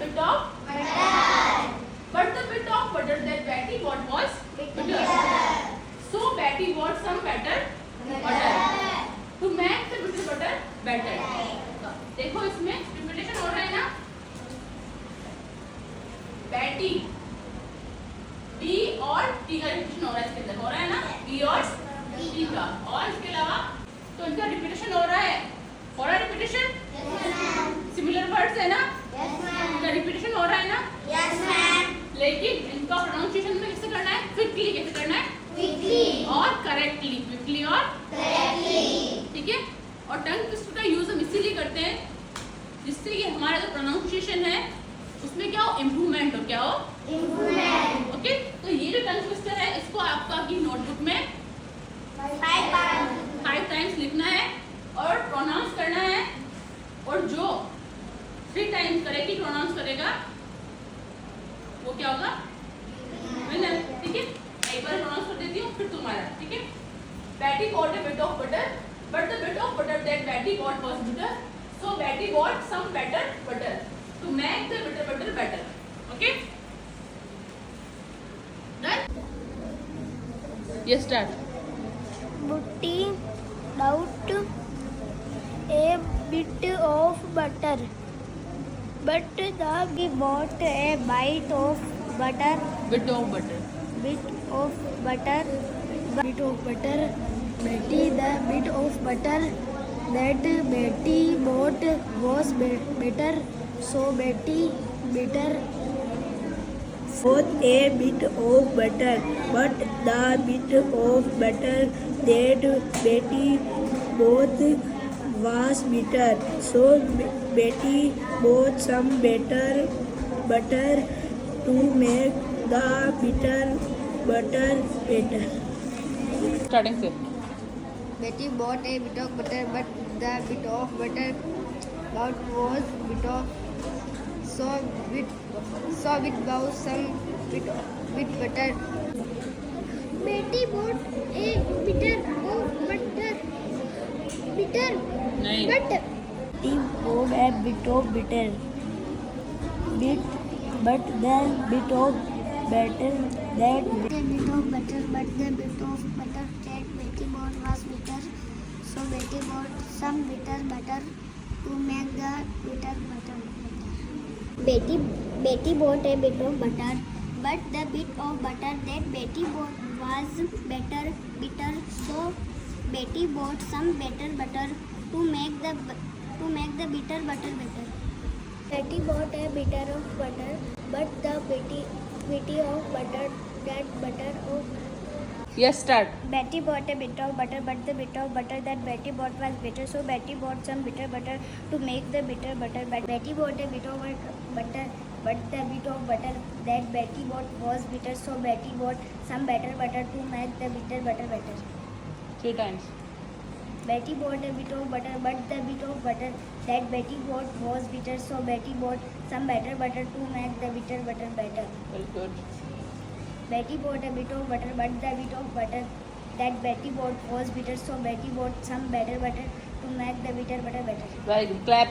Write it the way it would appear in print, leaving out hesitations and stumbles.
bit of butter. But the bit of butter that Betty bought was bitter. So Betty bought some butter to make the bitter butter better. देखो इसमें repetition हो रहा है ना, बैटी B और T का repetition हो रहा है इसके अंदर, हो रहा है ना, बी और टी का, और इसके अलावा तो इनका रिपीटेशन हो रहा है रिपीटेशन सिमिलर वर्ड्स है ना, इनका रिपीटेशन हो रहा है ना, लेकिन इनका प्रोनाउंसिएशन में कैसे करना है, क्विकली कैसे करना है, और करेक्टली, क्विकली और ठीक है। और टंग ट्विस्टर का यूज हम इसीलिए करते हैं जिससे कि हमारा जो प्रोनाउंसिएशन है उसमें क्या हो, इम्प्रूवमेंट हो, क्या हो, इम्प्रूवमेंट। ओके, तो ये जो टंग ट्विस्टर है इसको आपका की नोटबुक में 5 टाइम्स लिखना है और प्रोनाउंस करना है, और जो 3 टाइम्स करेगी प्रोनाउंस करेगा वो क्या होगा, विनर। ठीक है, एक बार प्रोनाउंस कर देती हूँ फिर तुम्हारा, ठीक है। Betty bought a bit of butter, but the bit of butter that Betty bought was bitter, so Betty bought some better butter to make the bitter butter better. Okay? Done? Yes, start. Butty bought a bit of butter, but the bought a bite of butter. Bit of butter. Bit of butter. Bit of butter. Betty, the bit of butter that Betty bought was better, so Betty bitter. Bought a bit of butter, but the bit of butter that Betty bought was bitter. So Betty bought some better butter to make the bitter butter better. Starting से. Betty bought a bit of butter, but the bit of butter bought was bitter. So it bought some bit butter. Betty bought a bit of butter. Bitter. नहीं. But Betty bought a bit of bitter. But the bit of butter that bit of butter, but the bit of butter that Betty bought was bitter. So Betty bought some bitter butter to make the bitter butter. Betty bought a bit of butter, but the bit of butter that Betty bought was bitter. So Betty bought some better butter to make the bitter butter better. Betty bought a bit of butter, but the bit of butter of Yes, start. Betty bought a bit of butter, but the bit of butter that Betty bought was bitter. So Betty bought some bitter butter to make the bitter butter better. Betty bought a bit of butter, but the bit of butter that Betty bought was bitter. So Betty bought some better butter to make the bitter butter better. 3 times. Betty bought a bit of butter, but the bit of butter that Betty bought was bitter. So Betty bought some better butter to make the bitter butter better. Very good. Betty bought a bit of butter, but the bit of butter that Betty bought was bitter. So Betty bought some better butter to make the bitter butter better. Very good. Clap.